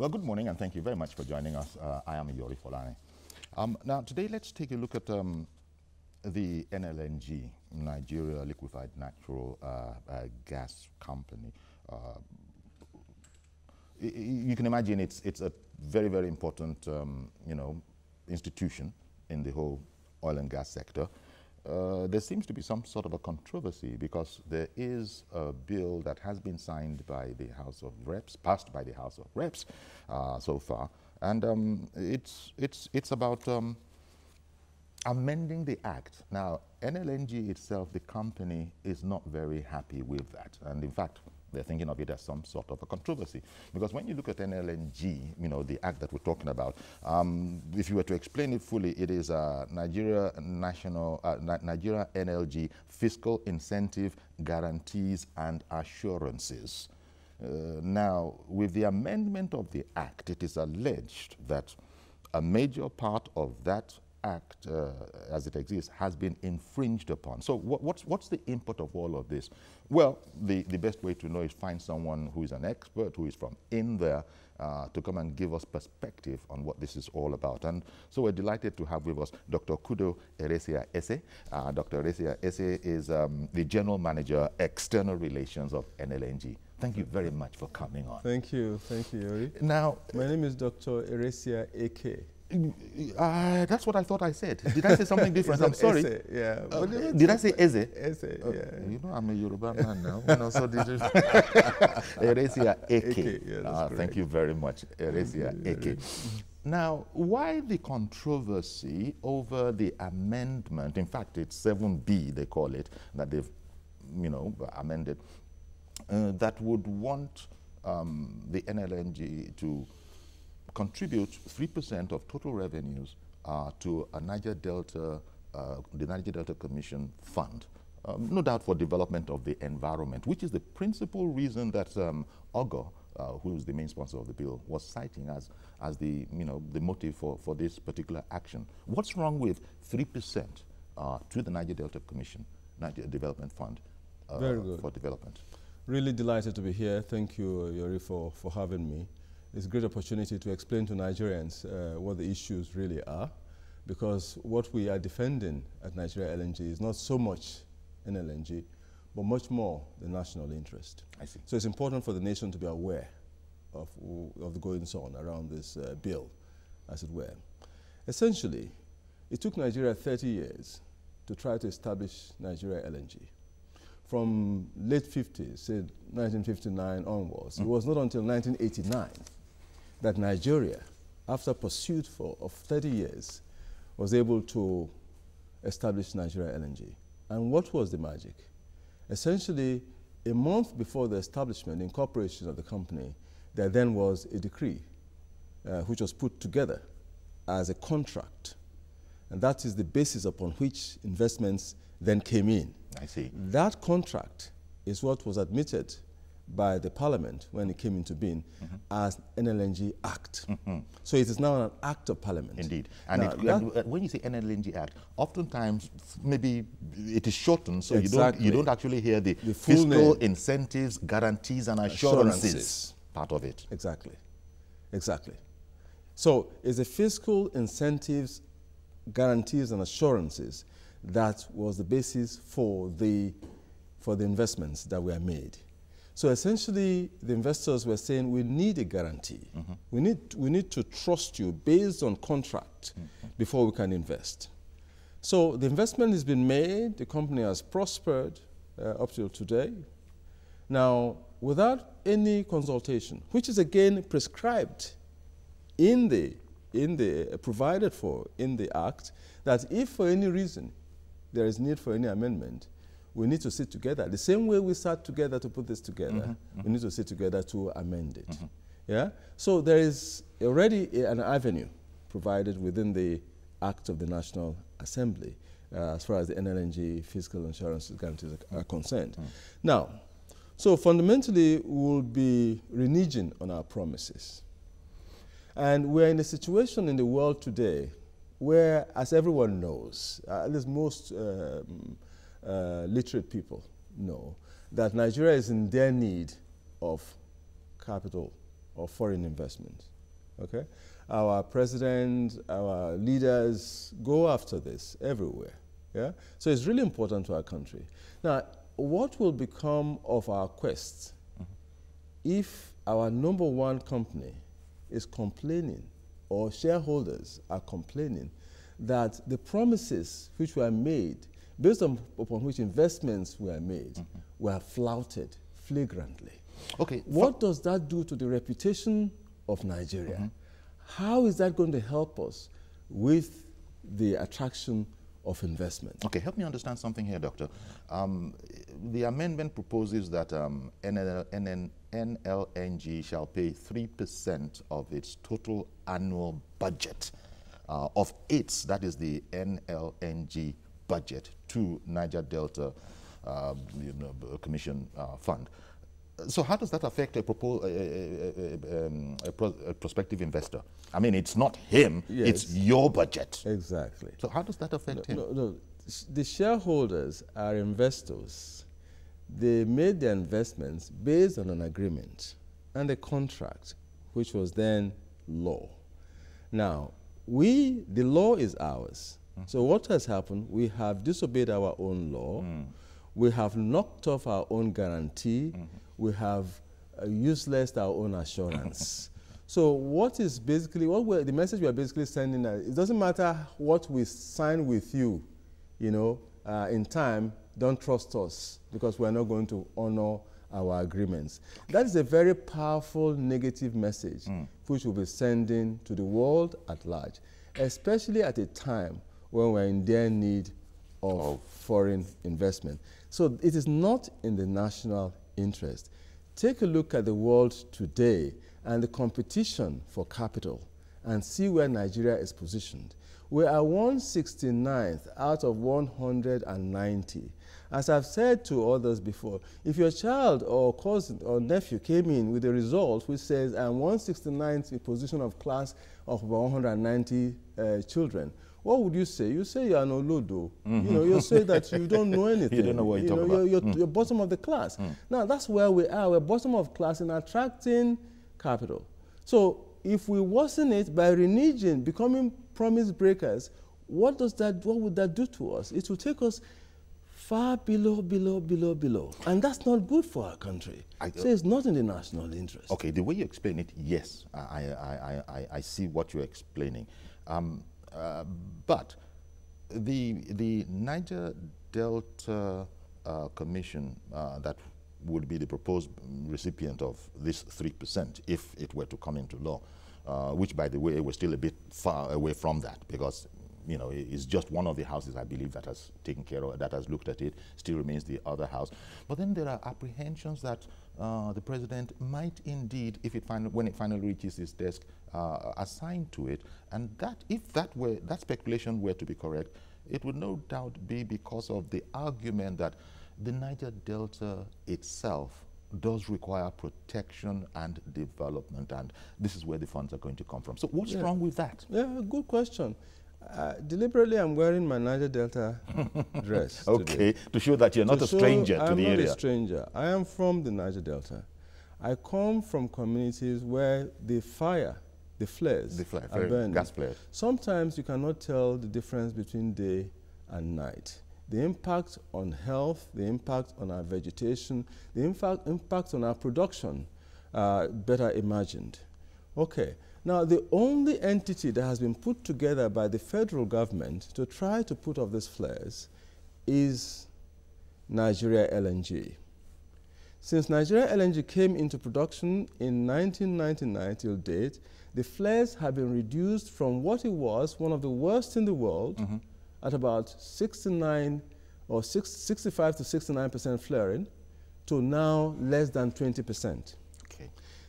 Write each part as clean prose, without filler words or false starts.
Well, good morning, and thank you very much for joining us. I am Yori Folani. Now, today, let's take a look at the NLNG, Nigeria Liquefied Natural Gas Company. You can imagine it's a very, very important, institution in the whole oil and gas sector. There seems to be some sort of a controversy because there is a bill that has been signed by the House of Reps, passed by the House of Reps so far, and it's about amending the act. Now, NLNG itself, the company, is not very happy with that, and in fact, they're thinking of it as some sort of a controversy. Because when you look at NLNG, the act that we're talking about, if you were to explain it fully, it is Nigeria NLG Fiscal Incentive Guarantees and Assurances. Now, with the amendment of the act, it is alleged that a major part of that act, as it exists, has been infringed upon. So what's the input of all of this? Well, the best way to know is find someone who is an expert, who is from in there, to come and give us perspective on what this is all about. And so we're delighted to have with us Dr. Kudo Eresia-Ese. Dr. Eresia-Ese is the General Manager, External Relations of NLNG. Thank you very much for coming on. Thank you, Yori. Now, my name is Dr. Eresia-Eke. That's what I thought I said. Did I say something different? I'm sorry. Ese, yeah. Did I say Eze? Eze, yeah. I'm a Yoruba man now. So Eresia-Eke. Yeah, thank you very much, Eresia-Eke. Now, why the controversy over the amendment? In fact, it's 7B, they call it, that they've, amended, that would want the NLNG to contribute 3% of total revenues to a Niger Delta, the Niger Delta Commission Fund, no doubt for development of the environment, which is the principal reason that OGO, who is the main sponsor of the bill, was citing as the the motive for this particular action. What's wrong with 3% to the Niger Delta Commission, Niger Development Fund, Very good. For development? Really delighted to be here. Thank you, Yori, for having me. It's a great opportunity to explain to Nigerians what the issues really are, because what we are defending at Nigeria LNG is not so much NLNG, but much more the national interest. I see. So it's important for the nation to be aware of the goings on around this bill, as it were. Essentially, it took Nigeria 30 years to try to establish Nigeria LNG. From late 50s, say 1959 onwards, it was not until 1989 that Nigeria, after pursuit of 30 years, was able to establish Nigeria LNG. And what was the magic? Essentially, a month before the establishment, incorporation of the company, there then was a decree which was put together as a contract. And that is the basis upon which investments then came in. I see. That contract is what was admitted by the Parliament when it came into being as NLNG Act. So it is now an Act of Parliament. Indeed. And when you say NLNG Act, oftentimes maybe it is shortened, so exactly. you don't actually hear the full fiscal name. Incentives, guarantees, and assurances part of it. Exactly. Exactly. So it's the fiscal incentives, guarantees, and assurances that was the basis for the investments that were made. So essentially, the investors were saying, we need a guarantee. We need to trust you based on contract before we can invest. So the investment has been made. The company has prospered up till today. Now, without any consultation, which is again prescribed provided for in the Act, that if for any reason there is need for any amendment, we need to sit together. The same way we sat together to put this together, we need to sit together to amend it. Yeah? So there is already an avenue provided within the Act of the National Assembly as far as the NLNG fiscal insurance guarantees are concerned. Now, so fundamentally, we'll be reneging on our promises. And we're in a situation in the world today where, as everyone knows, at least most literate people know, that Nigeria is in their need of capital or foreign investment. okay? Our president, our leaders go after this everywhere, yeah? So it's really important to our country. Now, what will become of our quest if our #1 company is complaining, or shareholders are complaining, that the promises which were made, based upon which investments were made, were flouted flagrantly? Okay. What does that do to the reputation of Nigeria? How is that going to help us with the attraction of investment? Okay, help me understand something here, Doctor. The amendment proposes that NLNG shall pay 3% of its total annual budget of its, that is the NLNG budget, to Niger Delta Commission Fund. So how does that affect a prospective investor? I mean, it's not him, yes. It's your budget. Exactly. So how does that affect him? No, the shareholders are investors. They made their investments based on an agreement and a contract, which was then law. Now, the law is ours. So what has happened, we have disobeyed our own law. We have knocked off our own guarantee. We have useless our own assurance. So what is basically, the message we are basically sending, it doesn't matter what we sign with you, in time, don't trust us because we're not going to honor our agreements. That is a very powerful negative message which we'll be sending to the world at large, especially at a time when we're in their need of foreign investment. So it is not in the national interest. Take a look at the world today and the competition for capital and see where Nigeria is positioned. We are 169th out of 190. As I've said to others before, if your child or cousin or nephew came in with a result which says I'm 169th in position of class of 190 children, what would you say? You say you're an olodo. You'll say that you don't know anything. You don't know what you're talking about. You're bottom of the class. Now, that's where we are. We're bottom of class in attracting capital. So if we worsen it by reneging, becoming promise breakers, what would that do to us? It will take us far below. And that's not good for our country. So it's not in the national interest. Okay, the way you explain it, yes, I see what you're explaining. But the Niger Delta Commission that would be the proposed recipient of this 3% if it were to come into law, which, by the way, we're still a bit far away from that because, it's just one of the houses, I believe, that has taken care of it, that has looked at it, still remains the other house. But then there are apprehensions that the president might indeed, when it finally reaches his desk, assign to it, and that if that speculation were to be correct, it would no doubt be because of the argument that the Niger Delta itself does require protection and development, and this is where the funds are going to come from. So what's wrong with that? Yeah, good question. Deliberately, I'm wearing my Niger Delta dress okay, to show that you're not a stranger to the area. I'm not a stranger. I am from the Niger Delta. I come from communities where the flares are burning. Gas flares. Sometimes you cannot tell the difference between day and night. The impact on health, the impact on our vegetation, the impact on our production, better imagined. Okay. Now, the only entity that has been put together by the federal government to try to put off these flares is Nigeria LNG. Since Nigeria LNG came into production in 1999 till date, the flares have been reduced from what it was, one of the worst in the world, at about 65 to 69% flaring, to now less than 20%.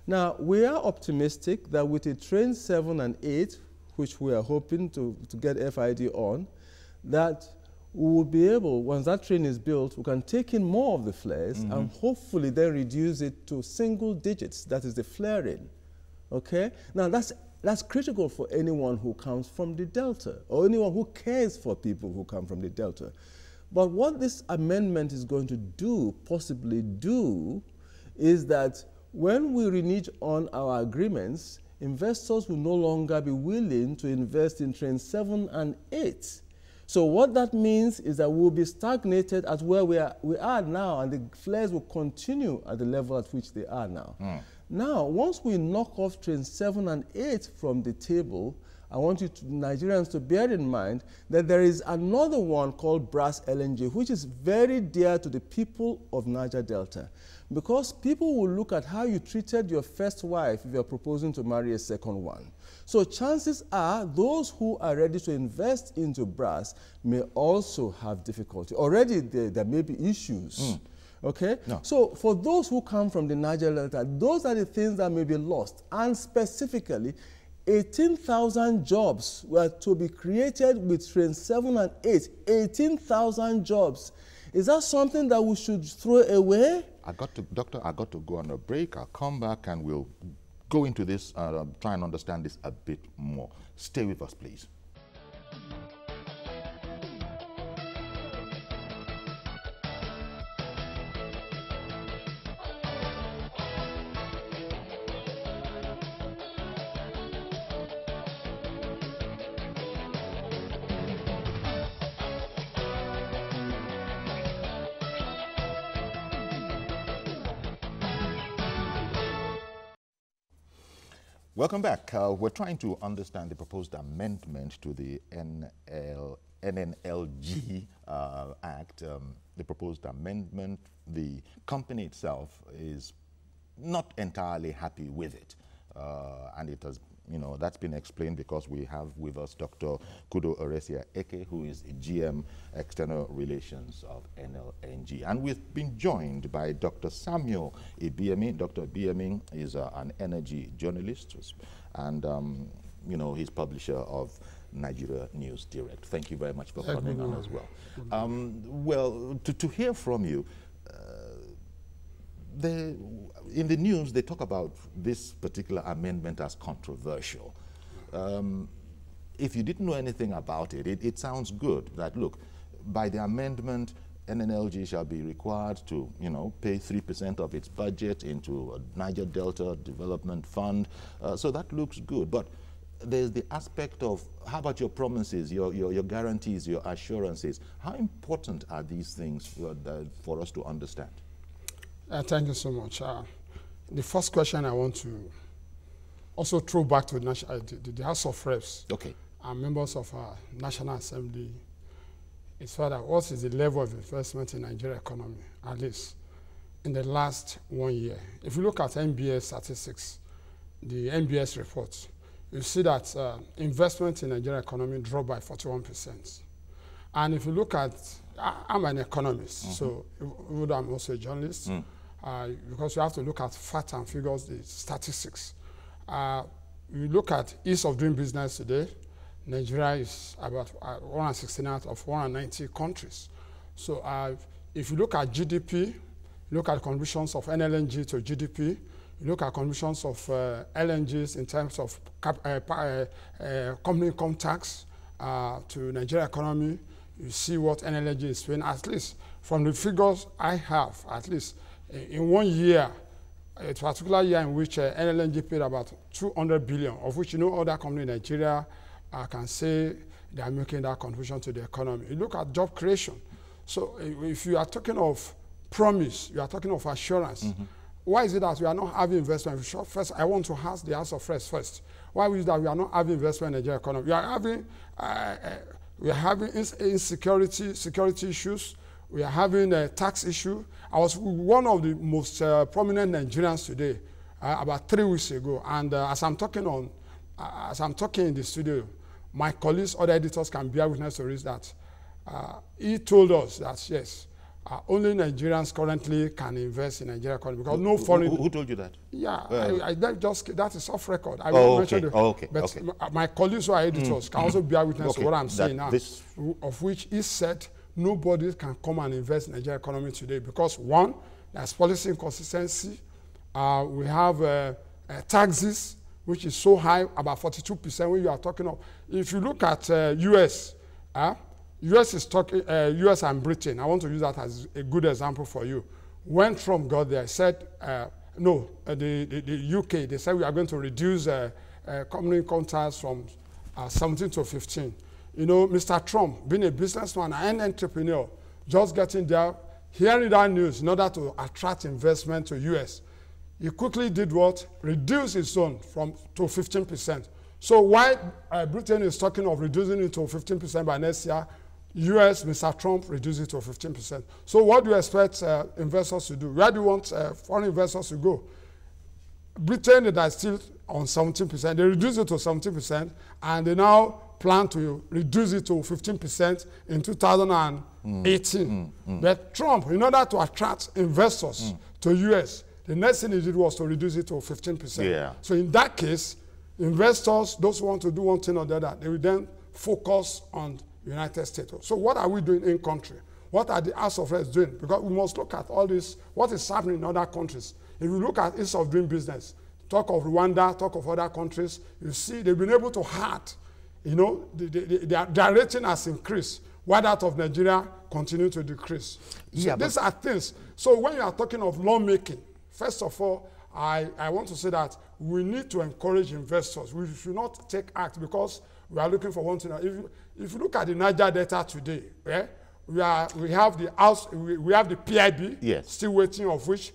Now, we are optimistic that with a train 7 and 8, which we are hoping to get FID on, that we will be able, once that train is built, we can take in more of the flares and hopefully then reduce it to single digits, that is the flaring. Okay? Now, that's critical for anyone who comes from the Delta, or anyone who cares for people who come from the Delta. But what this amendment is going to possibly do, is that when we renege on our agreements, investors will no longer be willing to invest in trains 7 and 8. So what that means is that we'll be stagnated at where we are now, and the flares will continue at the level at which they are now. Now, once we knock off trains 7 and 8 from the table, I want you Nigerians to bear in mind that there is another one called Brass LNG, which is very dear to the people of Niger Delta. Because people will look at how you treated your first wife if you're proposing to marry a second one. So chances are those who are ready to invest into brass may also have difficulty. Already there may be issues. Okay? No. So for those who come from the Niger Delta, those are the things that may be lost. And specifically, 18,000 jobs were to be created with train 7 and 8. 18,000 jobs. Is that something that we should throw away? Doctor, I got to go on a break. I'll come back and we'll go into this, try and understand this a bit more. Stay with us, please. Welcome back. We're trying to understand the proposed amendment to the NLNG Act. The proposed amendment, the company itself is not entirely happy with it. And it has, that's been explained because we have with us Dr. Kudo Oresia Eke, who is the GM External Relations of NLNG. And we've been joined by Dr. Samuel Ibiemi. Dr. Ibiemi is an energy journalist and, he's publisher of Nigeria News Direct. Thank you very much for coming on as well. Well, to hear from you, in the news, they talk about this particular amendment as controversial. If you didn't know anything about it, it sounds good that, look, by the amendment, NNLG shall be required to, pay 3% of its budget into a Niger Delta Development Fund. So that looks good. But there's the aspect of, how about your promises, your guarantees, your assurances? How important are these things for us to understand? Thank you so much. The first question I want to also throw back to the House of Reps and members of our National Assembly is further, what is the level of investment in Nigeria economy, at least in the last 1 year? If you look at NBS statistics, the NBS report, you see that investment in Nigeria economy dropped by 41%. And if you look at, I'm an economist, so even though I'm also a journalist, because you have to look at facts and figures, the statistics. You look at ease of doing business today, Nigeria is about 169 out of 190 countries. So if you look at GDP, look at contributions of NLNG to GDP, you look at contributions of LNGs in terms of company income tax to Nigeria economy, you see what NLNG is doing. At least from the figures I have, at least in 1 year, a particular year in which NLNG paid about 200 billion, of which other company in Nigeria can say they are making that contribution to the economy. You look at job creation. So if you are talking of promise, you are talking of assurance. Why is it that we are not having investment? First, I want to ask the House of Reps first. Why is it that we are not having investment in the Nigeria economy? We are having insecurity, security issues. We are having a tax issue. I was one of the most prominent Nigerians today, about 3 weeks ago. And as I'm talking in the studio, my colleagues, other editors can bear witness to this, that he told us that, yes, only Nigerians currently can invest in Nigeria economy because no foreign. Who told you that? Yeah, that is off record. I won't mention it. But my colleagues who are editors can also bear witness to what I'm saying now, of which he said nobody can come and invest in Nigeria economy today because, one, there's policy inconsistency. We have taxes, which is so high, about 42% when you are talking of. If you look at US, US is talking, US and Britain, I want to use that as a good example for you. When Trump got there, said, no, the UK, they said we are going to reduce company income tax from 17 to 15. You know, Mr. Trump, being a businessman and entrepreneur, just getting there, hearing that news in order to attract investment to U.S., he quickly did what? Reduce his own to 15%. So while Britain is talking of reducing it to 15% by next year, U.S., Mr. Trump reduced it to 15%. So what do you expect investors to do? Where do you want foreign investors to go? Britain is still on 17%. They reduced it to 17%, and they now plan to reduce it to 15% in 2018. But Trump, in order to attract investors to U.S., the next thing he did was to reduce it to 15%. Yeah. So in that case, investors, those who want to do one thing or the other, they will then focus on United States. So what are we doing in country? What are the House of Reps doing? Because we must look at all this, what is happening in other countries. If you look at ease of doing business, talk of Rwanda, talk of other countries, you see they've been able to hurt. You know, their rating has increased, while that of Nigeria continue to decrease. Yeah, so these are things. So when you are talking of lawmaking, first of all, I want to say that we need to encourage investors. We should not take act because we are looking for one thing. If you look at the Niger Delta today, we have the PIB, yes, still waiting, of which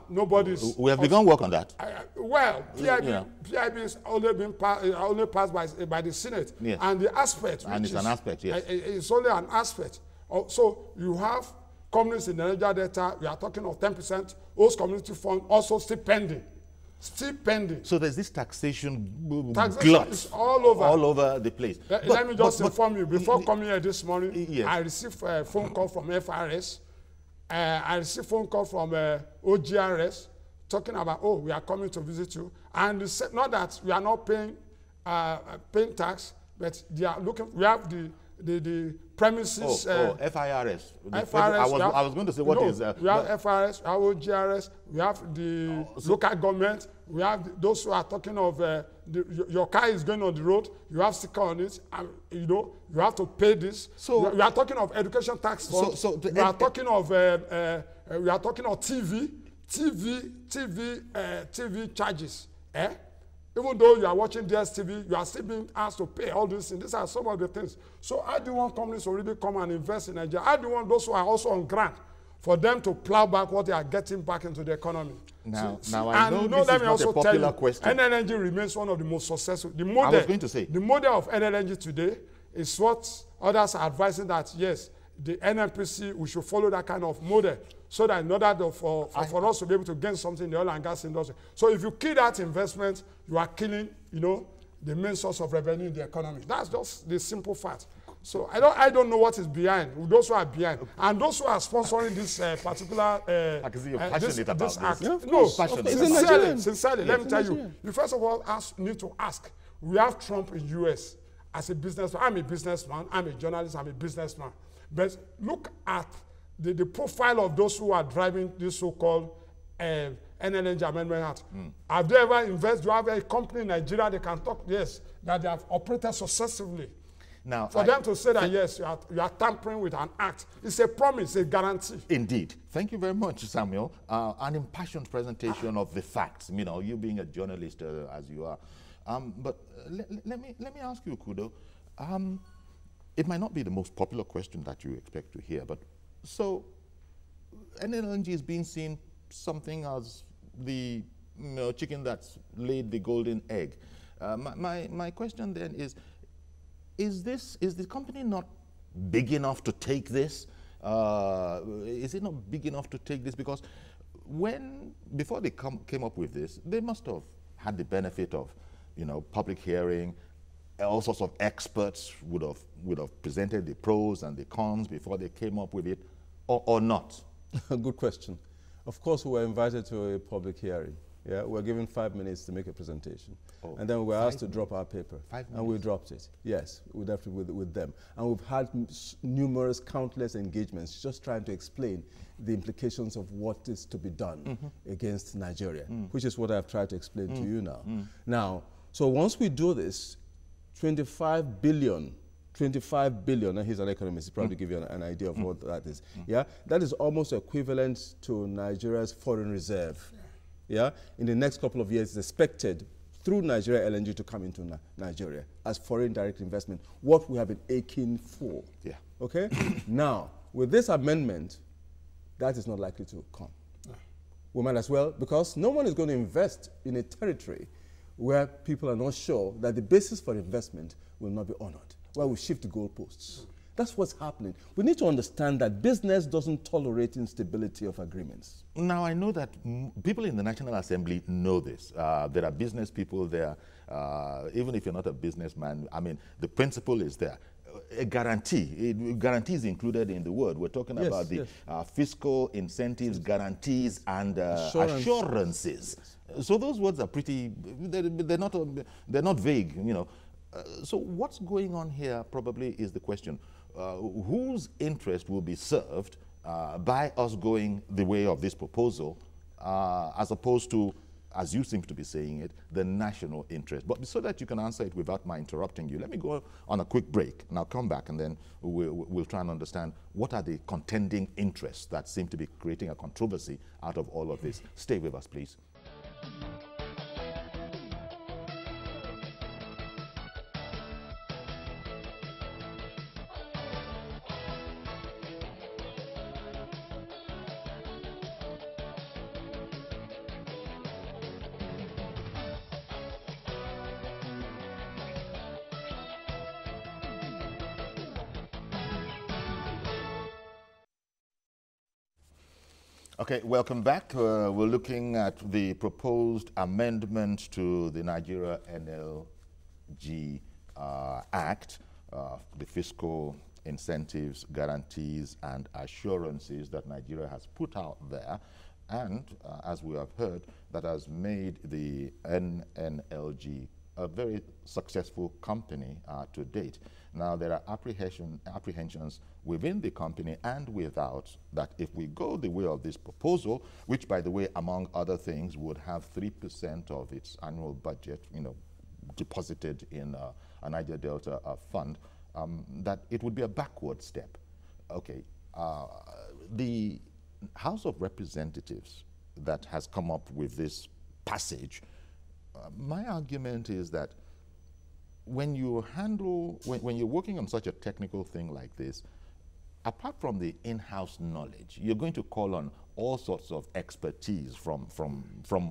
nobody's. We have begun work on that. Well, PIB is only passed by the Senate, yes, and the aspect, and it's an aspect, yes, it's only an aspect. So you have companies in the Niger Delta. We are talking of 10%. Host community fund also still pending. Still pending. So there's this taxation glut is all over the place. Let me just inform you. Before coming here this morning, yes, I received a phone call from FRS. I received a phone call from OGRS talking about, oh, we are coming to visit you. And they said, not that we are not paying tax, but they are looking. We have the premises. FIRS. FIRS. I was going to say, what is we have FIRS, we have OGRS, we have the local government, we have those who are talking of your car is going on the road, you have sticker on it, and you know you have to pay this. So we are talking of education tax funds. We are talking of TV charges. Even though you are watching DSTV, you are still being asked to pay all these things. These are some of the things. So how do you want companies to really come and invest in Nigeria? How do you want those who are also on grant for them to plow back what they are getting back into the economy? Now I know this is not a popular question. NLNG remains one of the most successful. The model, I was going to say. The model of NLNG today is what others are advising that, yes, the NNPC, we should follow that kind of model so that in order for us to be able to gain something in the oil and gas industry. So if you kill that investment, you are killing, you know, the main source of revenue in the economy. That's just the simple fact. So I don't know what is behind, those who are behind. And those who are sponsoring this particular... I can see you're passionate about this. Act. Yeah, no, Yes. sincerely, let me tell you. You first of all need to ask. We have Trump in U.S. as a businessman. I'm a businessman. I'm a journalist. I'm a businessman. But look at the profile of those who are driving this so-called NLNG Amendment Act. Have they ever invested? Do you have a company in Nigeria they can talk, yes, that they have operated successfully? Now, for them to say that, yes, you are tampering with an act, it's a promise, a guarantee. Indeed. Thank you very much, Samuel. An impassioned presentation of the facts, you know, you being a journalist as you are. But let me ask you, Kudo. It might not be the most popular question that you expect to hear, but so NLNG is being seen something as the chicken that's laid the golden egg. My question then is the company not big enough to take this? Is it not big enough to take this? Because before they came up with this, they must have had the benefit of, public hearing. All sorts of experts would have presented the pros and the cons before they came up with it, or not? Good question. Of course, we were invited to a public hearing. Yeah, we were given 5 minutes to make a presentation. Oh, and then we were asked to drop our paper. 5 minutes? And we dropped it. Yes, with them. And we've had numerous, countless engagements just trying to explain the implications of what is to be done against Nigeria, which is what I've tried to explain to you now. Now, so once we do this, 25 billion, and he's an economist, he'll probably give you an idea of what that is. Yeah, that is almost equivalent to Nigeria's foreign reserve. Yeah, in the next couple of years, it's expected through Nigeria LNG to come into Nigeria as foreign direct investment, what we have been aching for. Yeah. Okay? Now, with this amendment, that is not likely to come. We might as well, because no one is going to invest in a territory where people are not sure that the basis for investment will not be honored, where we shift the goalposts. That's what's happening. We need to understand that business doesn't tolerate instability of agreements. Now, I know that people in the National Assembly know this. There are business people there. Even if you're not a businessman, I mean, the principle is there. A guarantee. Guarantee is included in the word. We're talking about the fiscal incentives, guarantees, and assurances. So those words are pretty. They're not vague. You know. So what's going on here? Probably is the question. Whose interest will be served by us going the way of this proposal, as opposed to, as you seem to be saying it, the national interest? But so that you can answer it without my interrupting you, let me go on a quick break, and I'll come back, and then we'll try and understand what are the contending interests that seem to be creating a controversy out of all of this. Stay with us, please. Okay, welcome back. We're looking at the proposed amendment to the Nigeria NLNG Act, the fiscal incentives, guarantees, and assurances that Nigeria has put out there, and as we have heard, that has made the NLNG a very successful company to date. Now, there are apprehensions within the company and without that if we go the way of this proposal, which, by the way, among other things, would have 3% of its annual budget, you know, deposited in a Niger Delta fund, that it would be a backward step. Okay, the House of Representatives that has come up with this passage, my argument is that when you handle, when you're working on such a technical thing like this, apart from the in-house knowledge, you're going to call on all sorts of expertise from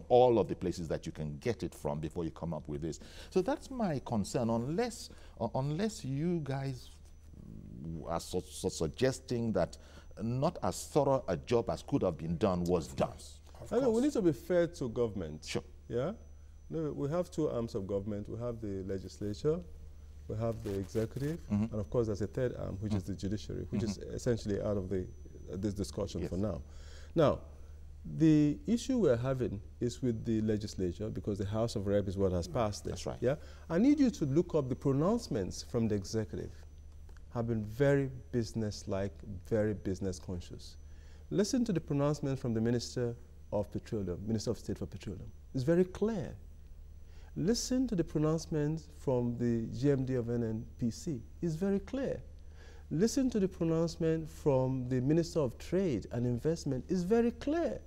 all of the places that you can get it from before you come up with this. So that's my concern, unless you guys are suggesting that not as thorough a job as could have been done was done. I know, we need to be fair to government. Sure. Yeah? No, we have two arms of government. We have the legislature, we have the executive, and of course there's a third arm, which is the judiciary, which is essentially out of this discussion for now. Now, the issue we're having is with the legislature, because the House of Rep is what has passed this. That's right. Yeah? I need you to look up the pronouncements from the executive. Have been very business-like, very business-conscious. Listen to the pronouncement from the Minister of Petroleum, Minister of State for Petroleum. It's very clear. Listen to the pronouncement from the GMD of NNPC. It's very clear. Listen to the pronouncement from the Minister of Trade and Investment. It's very clear.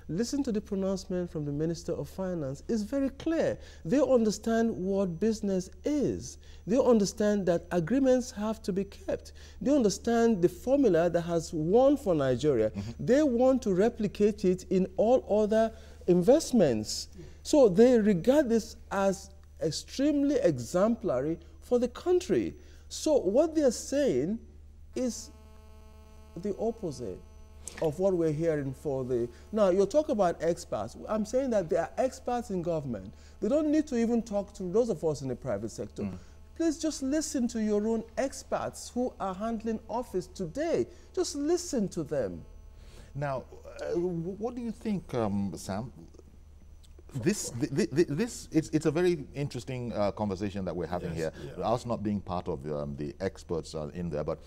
Listen to the pronouncement from the Minister of Finance. It's very clear. They understand what business is. They understand that agreements have to be kept. They understand the formula that has won for Nigeria. They want to replicate it in all other investments. So they regard this as extremely exemplary for the country. So what they're saying is the opposite of what we're hearing for the... Now, you talk about experts. I'm saying that there are experts in government. They don't need to even talk to those of us in the private sector. Please just listen to your own experts who are handling office today. Just listen to them. Now, what do you think, Sam? It's a very interesting conversation that we're having here. Yeah. Us not being part of the experts in there, but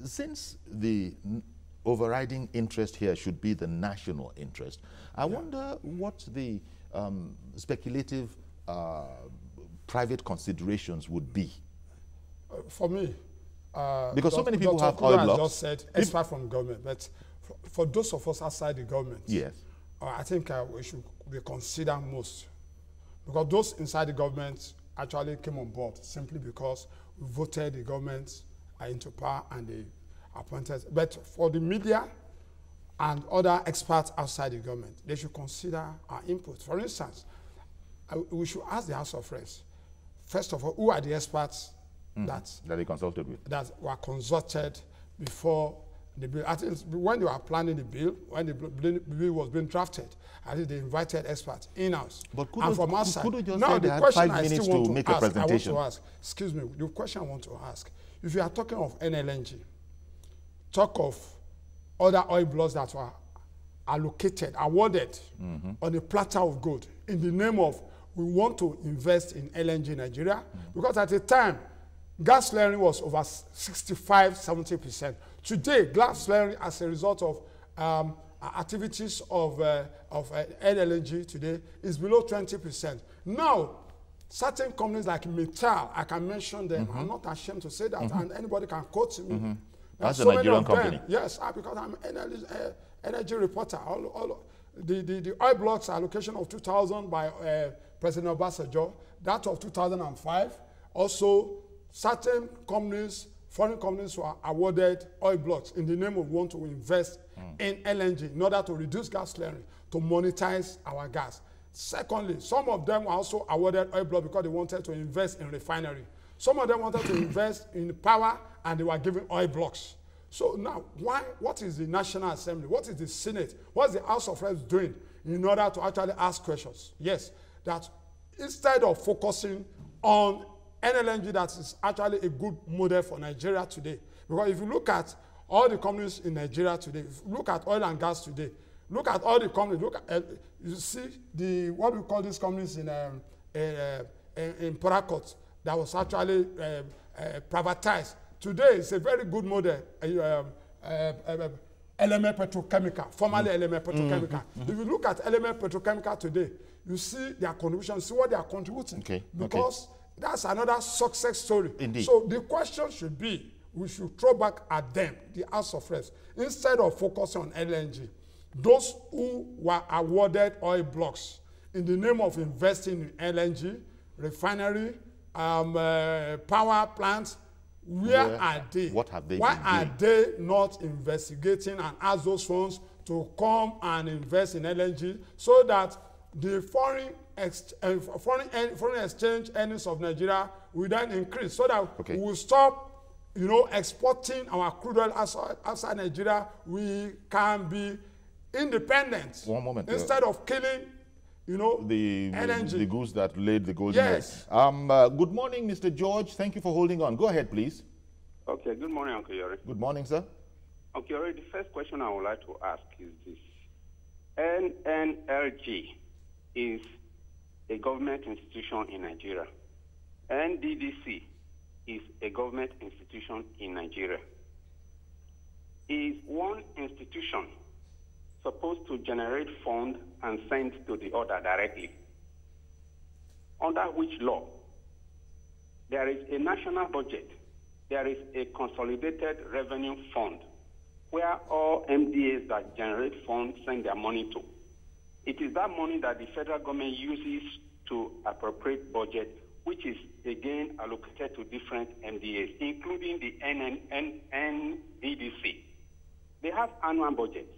since the overriding interest here should be the national interest, I wonder what the speculative private considerations would be. For me, because so many people have oil blocks. Just said expert from government, but for those of us outside the government, yes, I think we should be considered most. because those inside the government actually came on board simply because we voted the government into power and they appointed. But for the media and other experts outside the government, they should consider our input. For instance, we should ask the House of Reps, first of all, who are the experts that they consulted with, that were consulted before the bill. I think when they were planning the bill, when the bill was being drafted, I think they invited experts in-house. But could and from outside. Could just now, say the they question had 5 I minutes still want to make ask, a presentation? I want to ask, excuse me, the question I want to ask, if you are talking of NLNG, talk of other oil blocks that were allocated, awarded on a platter of gold in the name of we want to invest in LNG in Nigeria, because at the time, gas flaring was over 65–70%. Today, gas flaring as a result of activities of NLNG today is below 20%. Now, certain companies like Metal, I can mention them. I'm not ashamed to say that, and anybody can quote me. That's a Nigerian company. Yes, because I'm an energy reporter. The oil blocks allocation of 2000 by President Obasanjo, that of 2005. Also, certain companies, foreign companies were awarded oil blocks in the name of want to invest in LNG in order to reduce gas flaring, to monetize our gas. Secondly, some of them were also awarded oil blocks because they wanted to invest in refinery. Some of them wanted to invest in power and they were given oil blocks. So now, what is the National Assembly? What is the Senate? What is the House of Reps doing in order to actually ask questions? Yes, that instead of focusing on NLNG, that is actually a good model for Nigeria today. Because if you look at all the companies in Nigeria today, if you look at oil and gas today, look at all the companies, look at, you see what we call these companies in Port Harcourt that was actually privatized. Today, it's a very good model, Element Petrochemical, formerly Element Petrochemical. If you look at Element Petrochemical today, you see their contribution, see what they are contributing. Because that's another success story. Indeed. So the question should be, we should throw back at them, the House of Reps, instead of focusing on LNG. Those who were awarded oil blocks in the name of investing in LNG, refinery, power plants, where are they? What have they Why been are doing? they not investigating and ask those funds to come and invest in LNG so that the foreign exchange earnings of Nigeria will then increase, so that we will stop, exporting our crude oil outside Nigeria. We can be independent. One moment. Instead of killing, the LNG. The goose that laid the golden egg. Yes. Good morning, Mr. George. Thank you for holding on. Go ahead, please. Okay, good morning, Uncle Yori. Good morning, sir. Uncle Yori, the first question I would like to ask is this. NLNG is a government institution in Nigeria. NDDC is a government institution in Nigeria. Is one institution supposed to generate funds and send to the other directly? Under which law? There is a national budget. There is a consolidated revenue fund where all MDAs that generate funds send their money to. It is that money that the federal government uses to appropriate budget, which is again allocated to different MDAs, including the NDDC. They have annual budgets.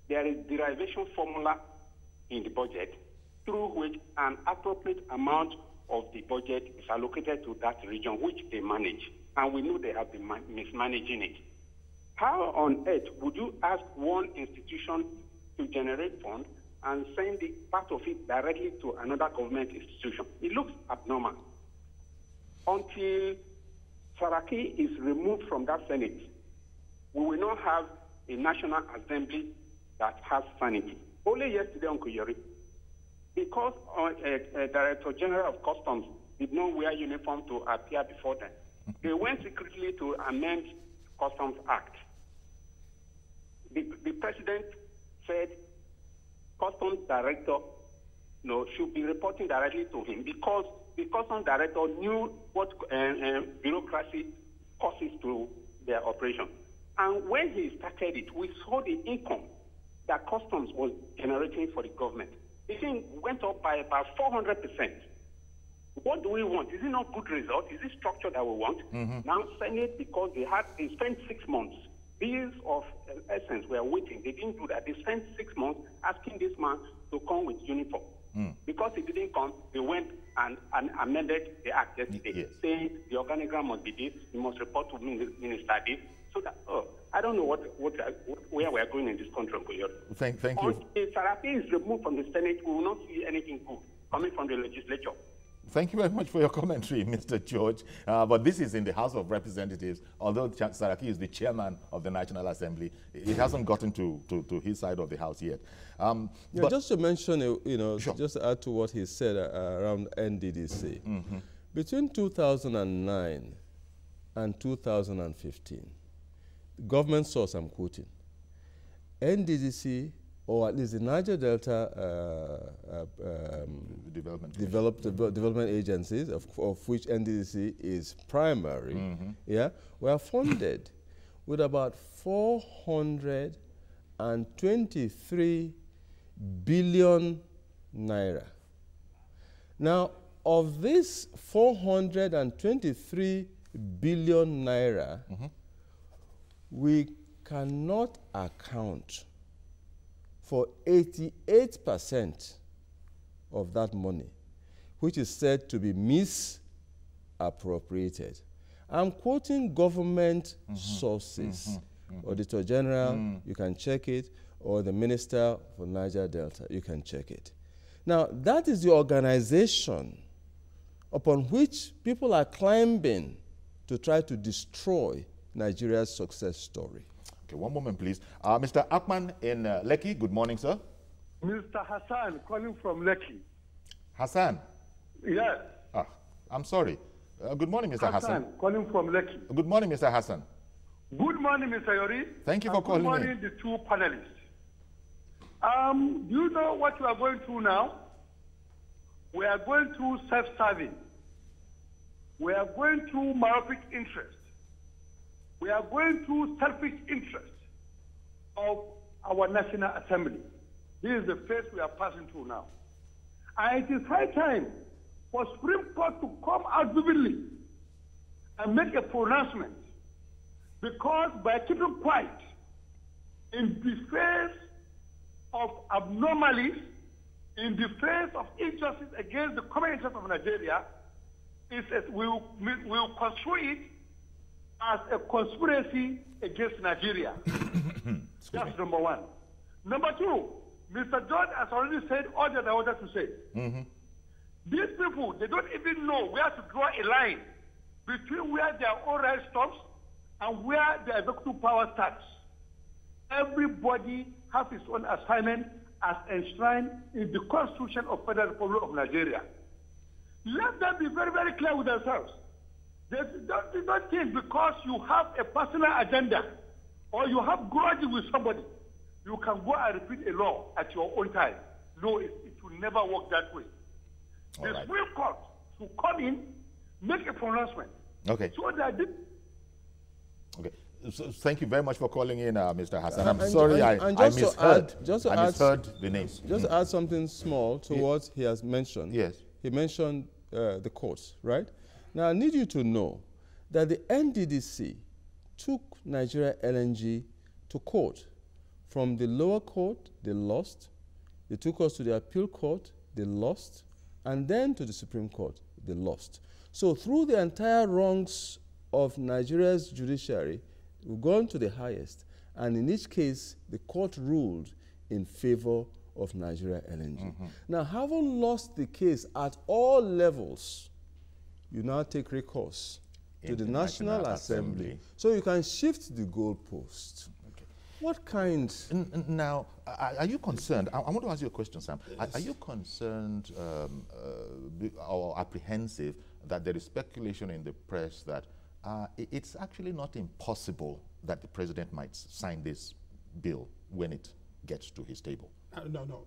There is derivation formula in the budget through which an appropriate amount of the budget is allocated to that region, which they manage. And we know they have been mismanaging it. How on earth would you ask one institution to generate funds and send part of it directly to another government institution? It looks abnormal. Until Saraki is removed from that Senate, we will not have a National Assembly that has sanity. Only yesterday, Uncle Yori, because a Director General of Customs did not wear uniform to appear before them, they went secretly to amend Customs Act. The President said Customs Director should be reporting directly to him, because the Customs Director knew what bureaucracy causes to their operation. And when he started it, we saw the income that Customs was generating for the government. the thing went up by about 400%. What do we want? Is it not good result? Is it structure that we want? Now, Senate, because they spent 6 months. Bills of essence were waiting. They didn't do that. They spent 6 months asking this man to come with uniform. Because he didn't come, they went and amended the act yesterday, saying the organigram must be this, you must report to minister this, so that, I don't know where we are going in this country. Thank you. Until Saraki is removed from the Senate, we will not see anything good coming from the legislature. Thank you very much for your commentary, Mr. George. But this is in the House of Representatives. Although Saraki is the chairman of the National Assembly, it hasn't gotten to his side of the House yet. But just to mention, sure. just to add to what he said around NDDC, between 2009 and 2015, government source I'm quoting, NDDC, or at least the Niger Delta development agencies, of which NDDC is primary, were funded with about 423 billion naira. Now, of this 423 billion naira, we cannot account for 88% of that money, which is said to be misappropriated. I'm quoting government sources, Auditor General, you can check it, or the Minister for Niger Delta, you can check it. Now, that is the organization upon which people are climbing to try to destroy Nigeria's success story. Okay, one moment, please. Mr. Akman in Lekki, good morning, sir. Mr. Hassan, calling from Lekki. Hassan? Yes. I'm sorry. Good morning, Mr. Hassan. Calling from Lekki. Good morning, Mr. Hassan. Good morning, Mr. Yori. Thank you for calling Good morning, the two panelists. Do you know what we are going through now? We are going through self-serving. We are going through myopic interest. We are going through selfish interest of our National Assembly. This is the phase we are passing through now. And it is high time for Supreme Court to come out vividly and make a pronouncement, because by keeping quiet in the face of abnormalities, in the face of injustice against the common interest of Nigeria, we will construe it as a conspiracy against Nigeria. That's number one. Number two, Mr. George has already said all that I wanted to say. These people, they don't even know where to draw a line between where their own right stops and where the executive power starts. Everybody has his own assignment as enshrined in the Constitution of Federal Republic of Nigeria. Let them be very, very clear with themselves. They don't think because you have a personal agenda or you have grudge with somebody, you can go and repeat a law at your own time. No, it will never work that way. The Supreme Court should come in, make a pronouncement. Okay. So that okay. So thank you very much for calling in, Mr. Hassan. I'm sorry I misheard. I misheard the names. Just to add something small to what he has mentioned. Yes. He mentioned the courts, right? Now, I need you to know that the NDDC took Nigeria LNG to court. From the lower court, they lost. They took us to the appeal court, they lost. And then to the Supreme Court, they lost. So through the entire rungs of Nigeria's judiciary, we've gone to the highest. And in each case, the court ruled in favor of Nigeria LNG. Now, having lost the case at all levels, you now take recourse to the National Assembly so you can shift the goalpost. Okay. What kind? Now, are you concerned? I want to ask you a question, Sam. Yes. Are you concerned or apprehensive that there is speculation in the press that it's actually not impossible that the president might sign this bill when it gets to his table? No.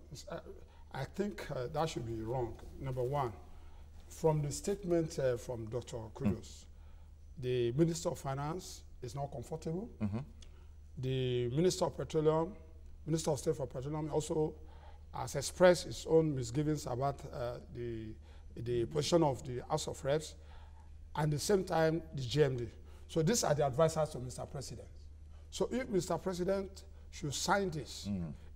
I think that should be wrong. Number one, from the statement from Dr. Kudos, the Minister of Finance is not comfortable. The Minister of Petroleum, Minister of State for Petroleum also has expressed its own misgivings about the position of the House of Reps, and at the same time, the GMD. So these are the advisors to Mr. President. So if Mr. President should sign this,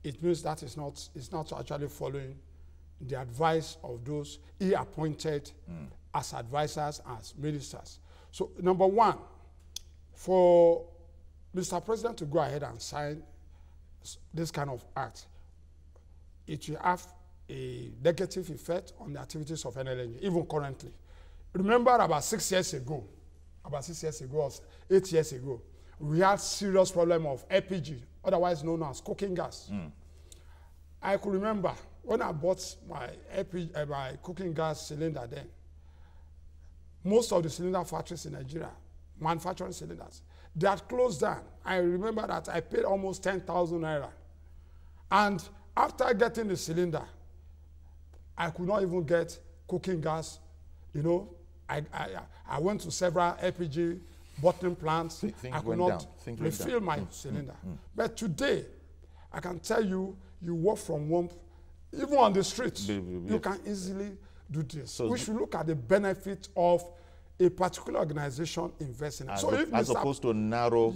it means that it's not actually following the advice of those he appointed as advisors, as ministers. So number one, for Mr. President to go ahead and sign this kind of act, it will have a negative effect on the activities of NLNG, even currently. Remember about 6 years ago, or 8 years ago, we had serious problem of LPG, otherwise known as cooking gas. I could remember when I bought my my cooking gas cylinder then, most of the cylinder factories in Nigeria, manufacturing cylinders, they had closed down. I remember that I paid almost 10,000 naira. And after getting the cylinder, I could not even get cooking gas. You know, I went to several LPG bottling plants. I could not refill my cylinder. But today, I can tell you, you walk from one, even on the streets, you can easily do this. So we should look at the benefit of a particular organization investing. As, so if as opposed to narrow,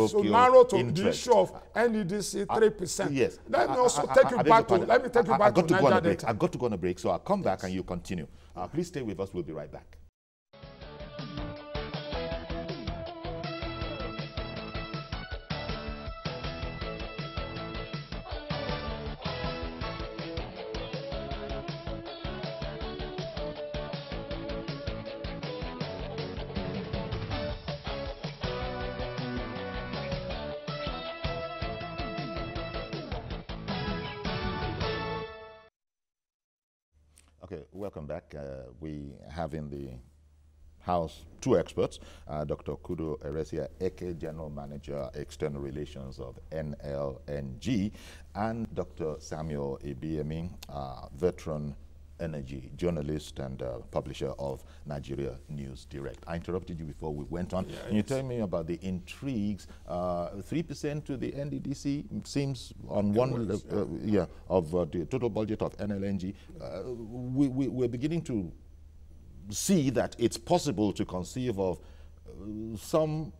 so narrow to interest. the issue of NDDC 3%. Yes. Let me also take you back to, let me take you back to Niger Delta. I've got to go on a break, so I'll come back and you continue. Please stay with us. We'll be right back. Okay, welcome back. We have in the house two experts, Dr. Kudo Eresia Eke, General Manager, External Relations of NLNG, and Dr. Samuel Ebiemi, veteran energy journalist and publisher of Nigeria News Direct. I interrupted you before we went on. Can you tell me about the intrigues? 3% to the NDDC seems on one of the total budget of NLNG. We're beginning to see that it's possible to conceive of some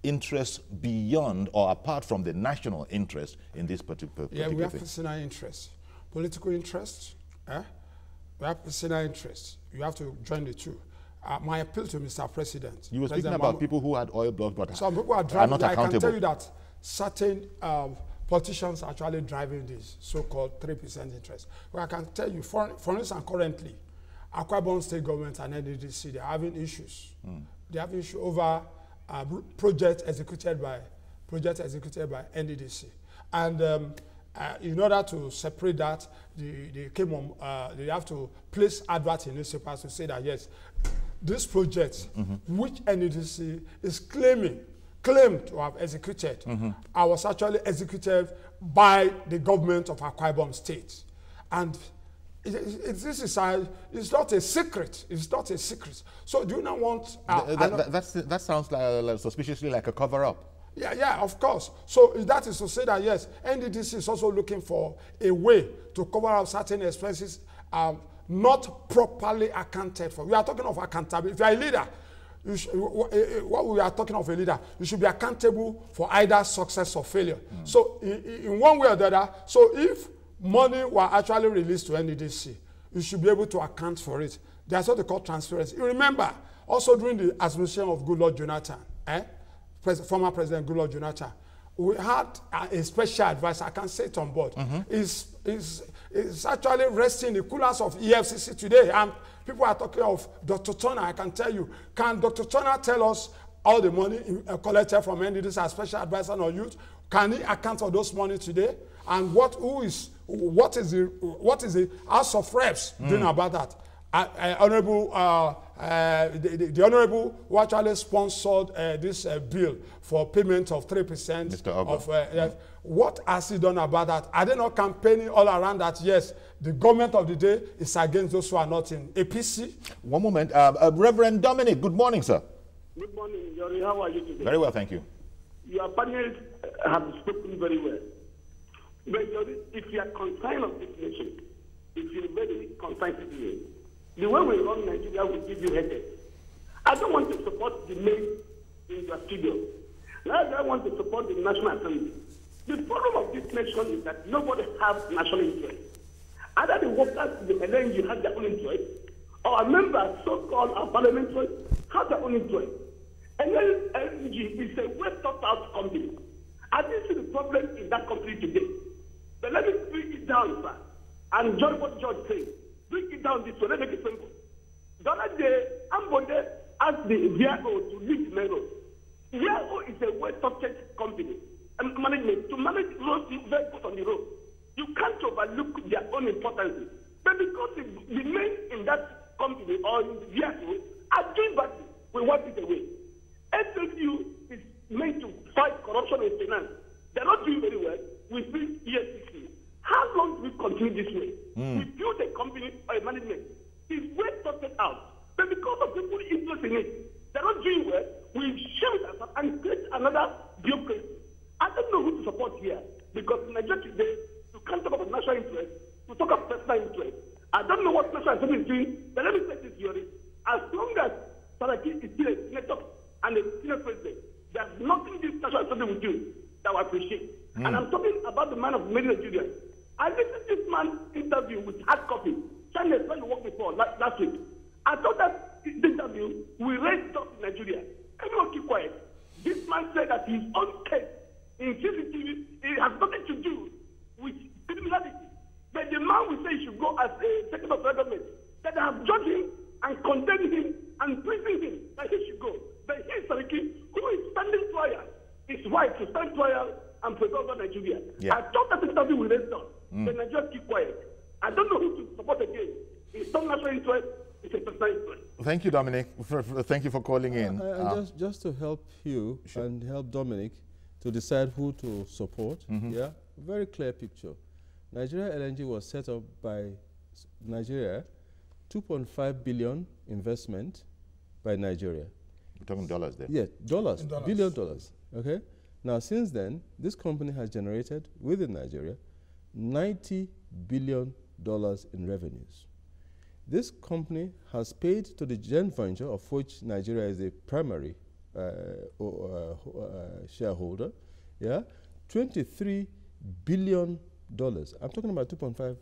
interest beyond or apart from the national interest in this particular thing. Yeah, we have personal interests, political interests. We have personal interests. You have to join the two. My appeal to Mr. President. You were speaking about people who had oil blocks, but some people are driving. Not accountable. I can tell you that certain politicians are actually driving this so-called 3% interest. Well, I can tell you, for instance, currently, Akwa Ibom State Government and NDDC, they're having issues. They have issues over projects executed by NDDC. And in order to separate that, they came on, they have to place adverts in newspapers to say that, yes, this project, which NDDC is claimed to have executed, was actually executed by the government of Akwa Ibom State. And it's not a secret. It's not a secret. So do you not want... that sounds like suspiciously like a cover-up. Yeah, of course. So that is to say that, yes, NDDC is also looking for a way to cover up certain expenses not properly accounted for. We are talking of accountability. If you are a leader, what we are talking of a leader, you should be accountable for either success or failure. So in one way or the other, so if money were actually released to NDDC, you should be able to account for it. That's what they call transparency. You remember, also during the administration of Goodluck Jonathan, former President Goodluck Jonathan, we had a special advisor, I can say it on board, is actually resting the coolers of EFCC today. And people are talking of Dr. Turner. I can tell you, can Dr. Turner tell us all the money collected from NDDC as special advisor on youth? Can he account for those money today? And what is the House of Reps doing about that? The Honorable who actually sponsored this bill for payment of 3% of what has he done about that? Are they not campaigning all around that, yes, the government of the day is against those who are not in APC? One moment. Reverend Dominic, good morning, sir. Good morning, Yori. How are you today? Very well, thank you. Your panelists have spoken very well. But if you are concerned of this nation, if you're very concerned to me, the way we run Nigeria will give you headache. I don't want to support the name in your studio. Neither I want to support the National Assembly. The problem of this nation is that nobody has national interest. Either the workers, the NLNG have their own interest, or a member, so-called our parliamentary, have their own interest. NLNG is a well-thought-out company. I didn't see the problem in that company today. But let me break it down, sir, and judge what George said. Break it down this way. Let me make it simple. The other day, Ambode asked the VIO to leave the main road. VIO is a well-thought-out company and management to manage road vehicles on the road. You can't overlook their own importance. But because the men in that company or in the VIO are doing badly, we wipe it away. SSU is meant to fight corruption and finance. They're not doing very well. We feel ESCC. How long do we continue this way? We build a company or a management. It's well sorted out. But because of people interest in it, they're not doing well. We share it and create another bureaucracy. I don't know who to support here. Because in Nigeria today, you can't talk about national interest. You talk about personal interest. I don't know what national assembly is doing. But let me say this, Yuri. As long as Saraki is still a senator and a senior president, there's nothing this national assembly will do that I appreciate. And I'm talking about the man of many Nigerians. I listened to this man's interview with hard copy. China is trying to work before last week. I thought that this interview will raise jobs in Nigeria. Everyone keep quiet. This man said that his own case in CCTV, it has nothing to do with criminality. But the man will say he should go as a secretary of the government. That I have judged him and condemned him and prisoned him that he should go. But he is Sariki, who is standing trial. It's right to stand trial and preserve Nigeria. Yeah. I thought that interview will raise down. The Nigerians keep quiet. I don't know who to support again. It's not national interest, it's a personal interest. Thank you, Dominic. Thank you for calling in. Just to help you and help Dominic to decide who to support, yeah, very clear picture. Nigeria LNG was set up by Nigeria, 2.5 billion investment by Nigeria. We're talking dollars there. Yeah, dollars, billion dollars, okay? Now, since then, this company has generated, within Nigeria, $90 billion in revenues. This company has paid to the joint venture, of which Nigeria is a primary shareholder, yeah, $23 billion. I'm talking about $2.5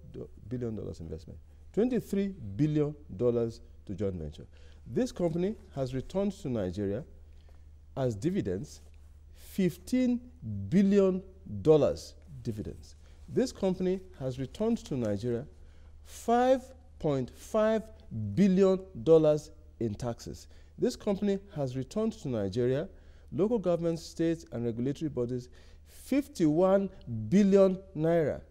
billion investment. $23 billion to joint venture. This company has returned to Nigeria as dividends $15 billion dividends. This company has returned to Nigeria $5.5 billion in taxes. This company has returned to Nigeria, local governments, states, and regulatory bodies, 51 billion naira.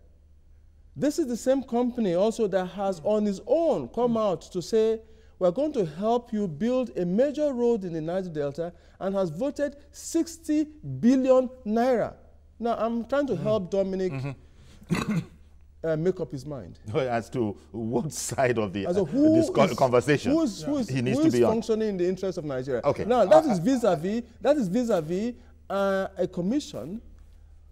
This is the same company also that has on its own come out to say, we're going to help you build a major road in the Niger Delta, and has voted 60 billion naira. Now, I'm trying to help Dominic make up his mind. As to what side of the this conversation he needs to be on. Functioning in the interest of Nigeria. Okay. Now, that is vis-a-vis a commission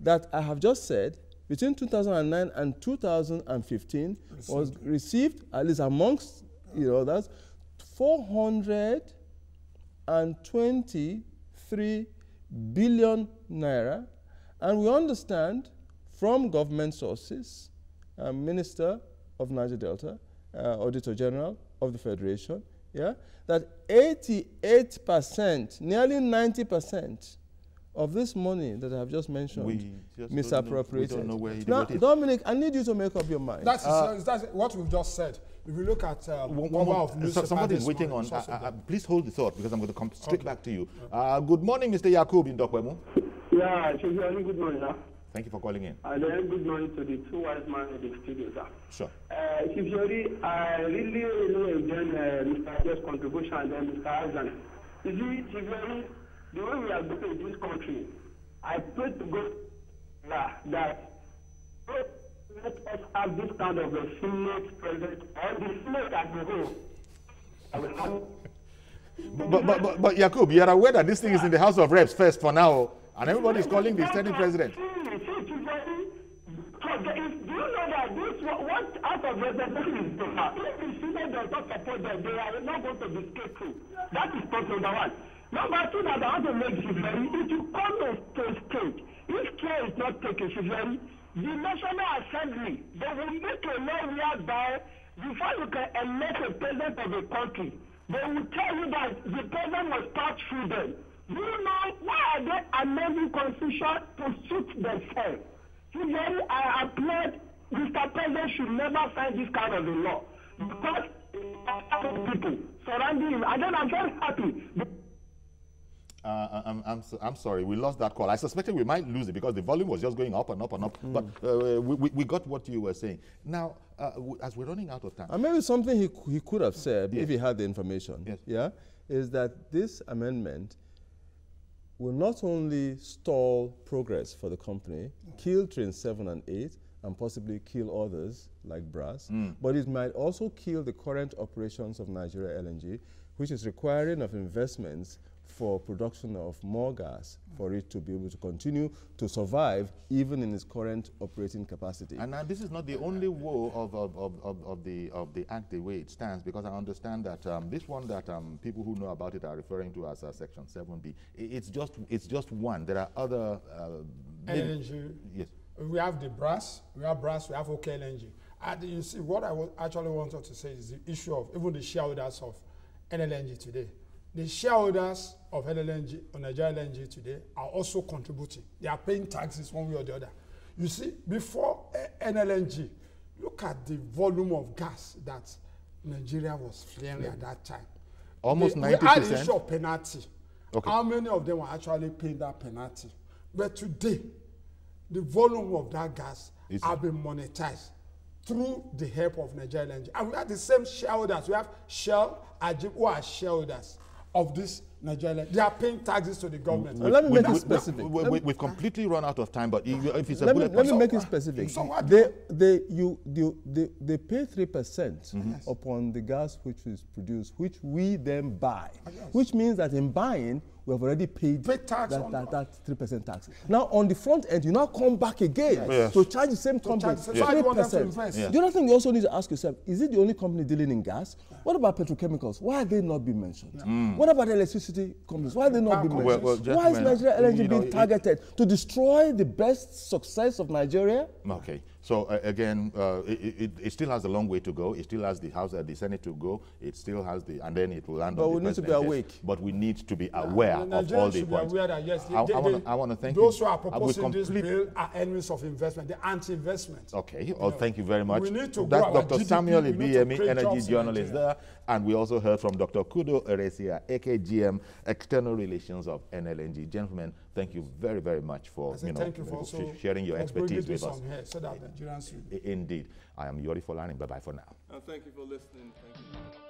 that I have just said between 2009 and 2015 was received, at least amongst others, 423 billion naira, and we understand from government sources, Minister of Niger Delta, Auditor General of the Federation, yeah, that 88%, nearly 90% of this money that I have just mentioned misappropriated. We don't know where he now, Dominic, I need you to make up your mind. That's what we've just said. If you look at somebody is waiting on. Please hold the thought, because I'm going to come straight back to you. Good morning, Mr. Yakub in Dokwemo. Yeah, good morning, sir. Thank you for calling in. And then good morning to the two wise men in the studio, sir. Sure. Chief Yori, I really enjoyed Mr. Jo's contribution and then Mr. Azan. You see, Chief Yori, the way we are going in this country, I pray to God that let us have this kind of a Senate president or the Senate as a whole. But Yakub, you are aware that this thing is in the House of Reps first for now, and everybody is calling the Senate president. do you know that this what out of representation is total? If the Senate does not support them, they are not going to be scapegoat. That is point number one. Number two, that I want to make is very, if you come to a stage, if care is not taken, Shiveri, the National Assembly, they will make a law whereby before you can elect a president of a country, they will tell you that the president must pass through them. Do you know why are they amending constitution to suit themselves? Shiveri, I applaud Mr. President should never sign this kind of a law because people surrounding him. And then I'm very happy. I'm sorry, we lost that call. I suspected we might lose it because the volume was just going up and up and up. But we got what you were saying. Now, as we're running out of time. And maybe something he could have said if he had the information, is that this amendment will not only stall progress for the company, kill Train 7 and 8, and possibly kill others like Brass, but it might also kill the current operations of Nigeria LNG, which is requiring of investments for production of more gas for it to be able to continue to survive even in its current operating capacity. And now this is not the only woe of the act the way it stands, because I understand that this one that people who know about it are referring to as Section 7B. It's just one. There are other NLNG. Yes. We have the brass, we have OKLNG. And you see, what I actually wanted to say is the issue of even the shareholders of NLNG today. The shareholders of NLNG, or Nigeria LNG today, are also contributing. They are paying taxes one way or the other. You see, before NLNG, look at the volume of gas that Nigeria was flaring at that time. Almost 90%. We had issue of penalty. Okay. How many of them were actually paying that penalty? But today, the volume of that gas have been monetized through the help of Nigeria LNG. And we have the same shareholders. We have Shell, Ajib, who are shareholders of this Nigeria. They are paying taxes to the government. Let me make it specific. We've completely run out of time, but if it's a let me make it specific. They pay 3% upon the gas which is produced, which we then buy, which means that in buying, we have already paid tax that 3% tax. Now, on the front end, you now come back again to charge the same company 3%. The other thing you also need to ask yourself, is it the only company dealing in gas? What about petrochemicals? Why are they not being mentioned? What about electricity companies? Why are they not being mentioned? Why is Nigeria LNG being targeted to destroy the best success of Nigeria? Okay. So again, it still has a long way to go. It still has the House, the Senate to go. It still has the, and then it will land on the But we need to be awake. But we need to be aware of all the points. I want to thank you. Those who are proposing this bill are enemies of investment. They're anti-investment. Okay. Well, thank you very much. We need to That's grow Dr. our Samuel GDP. Ibiyemi, energy journalist there. And we also heard from Dr. Kudo Eresia, AKGM, External Relations of NLNG. Gentlemen, thank you very, very much for, sharing your expertise with us. So that Nigerians Indeed. I am Yori Folarin. Bye-bye for now. And thank you for listening. Thank you.